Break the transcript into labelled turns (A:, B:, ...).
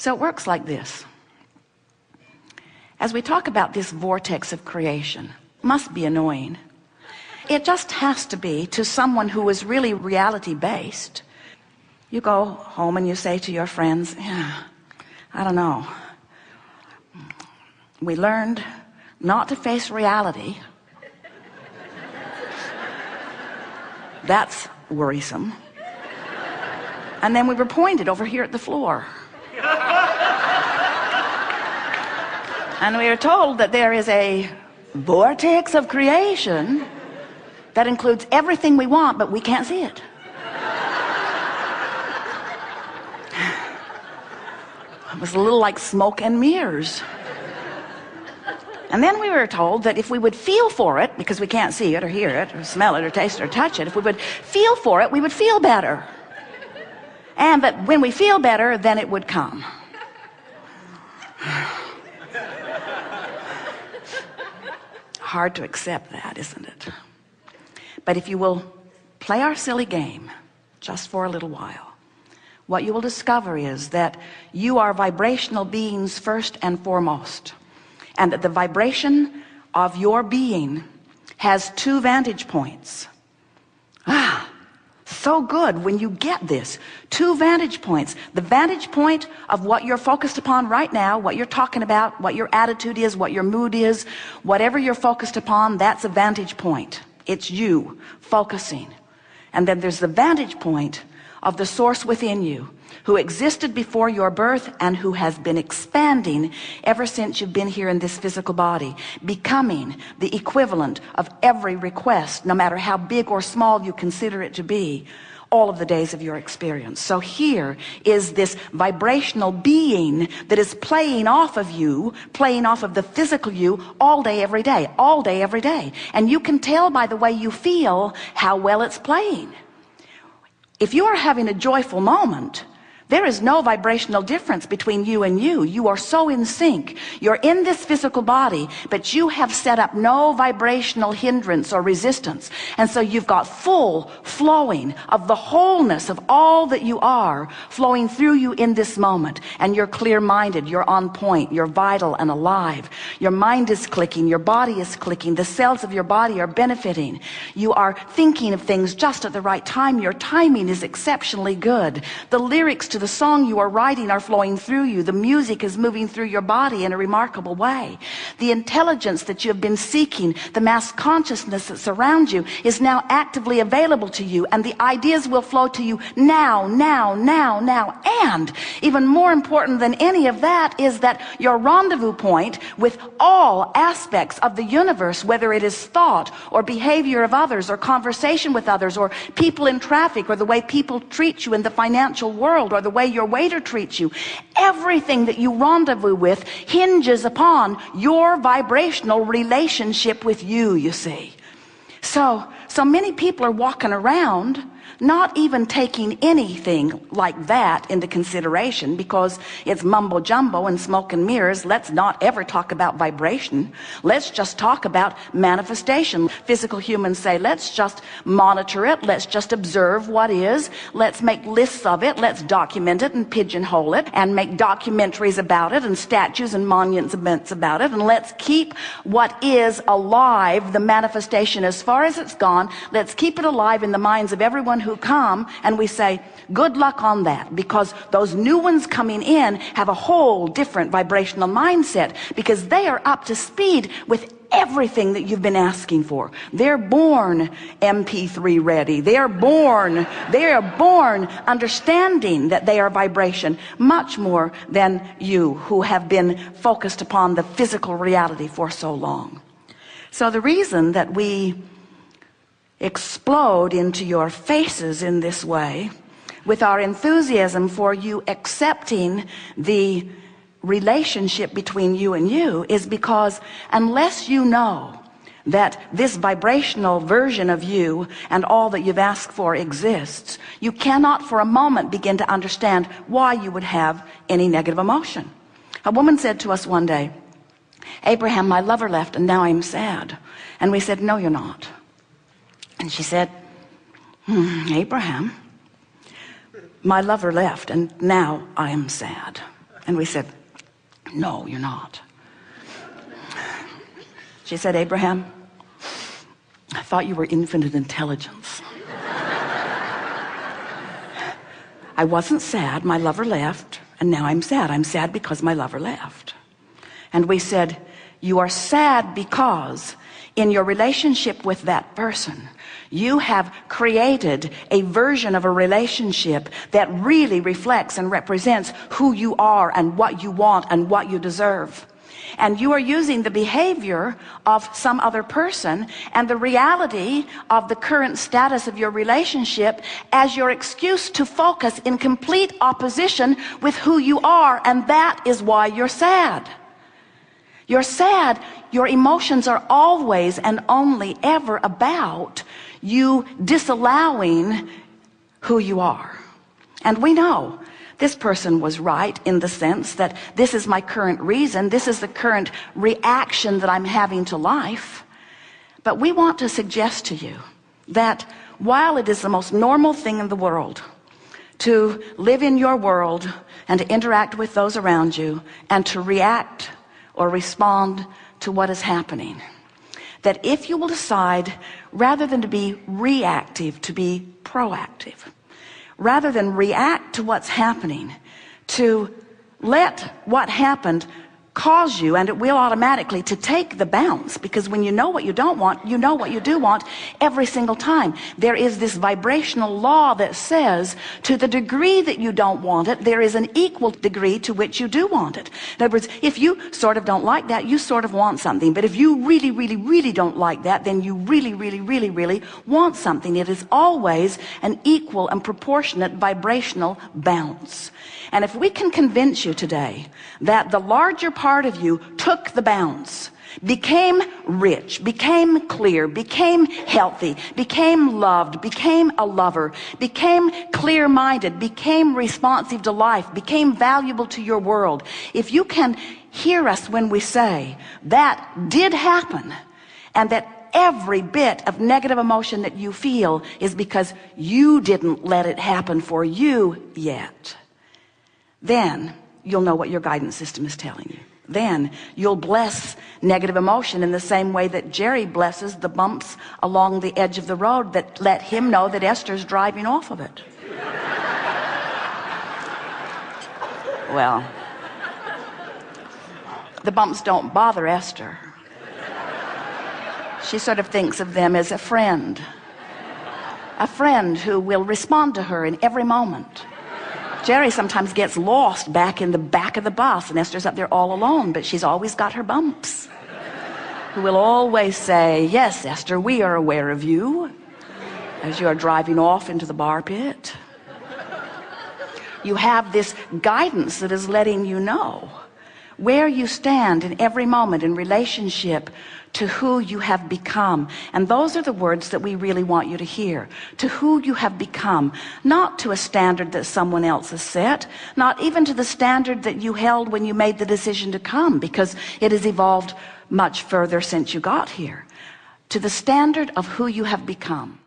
A: So it works like this. As we talk about this vortex of creation, must be annoying. It just has to be to someone who is really reality based. You go home and you say to your friends, yeah, I don't know. We learned not to face reality. That's worrisome. And then we were pointed over here at the floor. And we are told that there is a vortex of creation that includes everything we want, but we can't see it. It was a little like smoke and mirrors. And then we were told that if we would feel for it, because we can't see it or hear it or smell it or taste it or touch it, if we would feel for it, we would feel better. And that when we feel better, then it would come. Hard to accept that, isn't it? But if you will play our silly game just for a little while, what you will discover is that you are vibrational beings first and foremost, and that the vibration of your being has two vantage points. So good when you get this. Two vantage points. The vantage point of what you're focused upon right now, what you're talking about, what your attitude is, what your mood is, whatever you're focused upon, that's a vantage point. It's you focusing. And then there's the vantage point of the source within you, who existed before your birth and who has been expanding ever since you've been here in this physical body, becoming the equivalent of every request, no matter how big or small you consider it to be, all of the days of your experience. So here is this vibrational being that is playing off of you, playing off of the physical you all day, every day, all day, every day. And you can tell by the way you feel how well it's playing. If you are having a joyful moment, there is no vibrational difference between you and you. You are so in sync. You're in this physical body, but you have set up no vibrational hindrance or resistance. And so you've got full flowing of the wholeness of all that you are flowing through you in this moment. And you're clear-minded, you're on point, you're vital and alive. Your mind is clicking, your body is clicking, the cells of your body are benefiting. You are thinking of things just at the right time. Your timing is exceptionally good. The lyrics to the song you are writing are flowing through you. The music is moving through your body in a remarkable way. The intelligence that you have been seeking, the mass consciousness that surrounds you, is now actively available to you, and the ideas will flow to you now, now, now, now. And even more important than any of that is that your rendezvous point with all aspects of the universe, whether it is thought or behavior of others or conversation with others or people in traffic or the way people treat you in the financial world or the way your waiter treats you, everything that you rendezvous with hinges upon your vibrational relationship with you, you see. So many people are walking around not even taking anything like that into consideration, because it's mumbo jumbo and smoke and mirrors. Let's not ever talk about vibration. Let's just talk about manifestation. Physical humans say, let's just monitor it. Let's just observe what is. Let's make lists of it. Let's document it and pigeonhole it and make documentaries about it and statues and monuments about it. And let's keep what is alive, the manifestation, as far as it's gone. Let's keep it alive in the minds of everyone who come, and we say good luck on that, because those new ones coming in have a whole different vibrational mindset, because they are up to speed with everything that you've been asking for. They're born MP3 ready. They are born understanding that they are vibration much more than you, who have been focused upon the physical reality for so long. So the reason that we explode into your faces in this way with our enthusiasm for you accepting the relationship between you and you is because unless you know that this vibrational version of you and all that you've asked for exists, you cannot for a moment begin to understand why you would have any negative emotion. A woman said to us one day, "Abraham, my lover left and now I'm sad." And we said, "No, you're not." And she said, "Abraham, my lover left and now I am sad." And we said, no, you're not. She said, Abraham, I thought you were infinite intelligence. I wasn't sad, my lover left, and now I'm sad. I'm sad because my lover left. And we said, you are sad because in your relationship with that person, you have created a version of a relationship that really reflects and represents who you are and what you want and what you deserve. And you are using the behavior of some other person and the reality of the current status of your relationship as your excuse to focus in complete opposition with who you are, and that is why you're sad. You're sad. Your emotions are always and only ever about you disallowing who you are. And we know this person was right in the sense that this is my current reason, this is the current reaction that I'm having to life. But we want to suggest to you that while it is the most normal thing in the world to live in your world and to interact with those around you and to react or respond to what is happening, that if you will decide, rather than to be reactive, to be proactive, rather than react to what's happening, to let what happened cause you, and it will automatically, to take the bounce, because when you know what you don't want, you know what you do want every single time. There is this vibrational law that says to the degree that you don't want it, there is an equal degree to which you do want it. In other words, if you sort of don't like that, you sort of want something. But if you really, really, really don't like that, then you really, really, really, really want something. It is always an equal and proportionate vibrational bounce. And if we can convince you today that the larger part of you took the bounce, became rich, became clear, became healthy, became loved, became a lover, became clear-minded, became responsive to life, became valuable to your world, if you can hear us when we say that did happen, and that every bit of negative emotion that you feel is because you didn't let it happen for you yet, then you'll know what your guidance system is telling you. Then you'll bless negative emotion in the same way that Jerry blesses the bumps along the edge of the road that let him know that Esther's driving off of it. Well, the bumps don't bother Esther. She sort of thinks of them as a friend who will respond to her in every moment. Jerry sometimes gets lost back in the back of the bus, and Esther's up there all alone, but she's always got her bumps, who will always say, yes, Esther, we are aware of you as you are driving off into the bar pit. You have this guidance that is letting you know where you stand in every moment in relationship to who you have become. And those are the words that we really want you to hear. To who you have become, not to a standard that someone else has set, not even to the standard that you held when you made the decision to come, because it has evolved much further since you got here. To the standard of who you have become.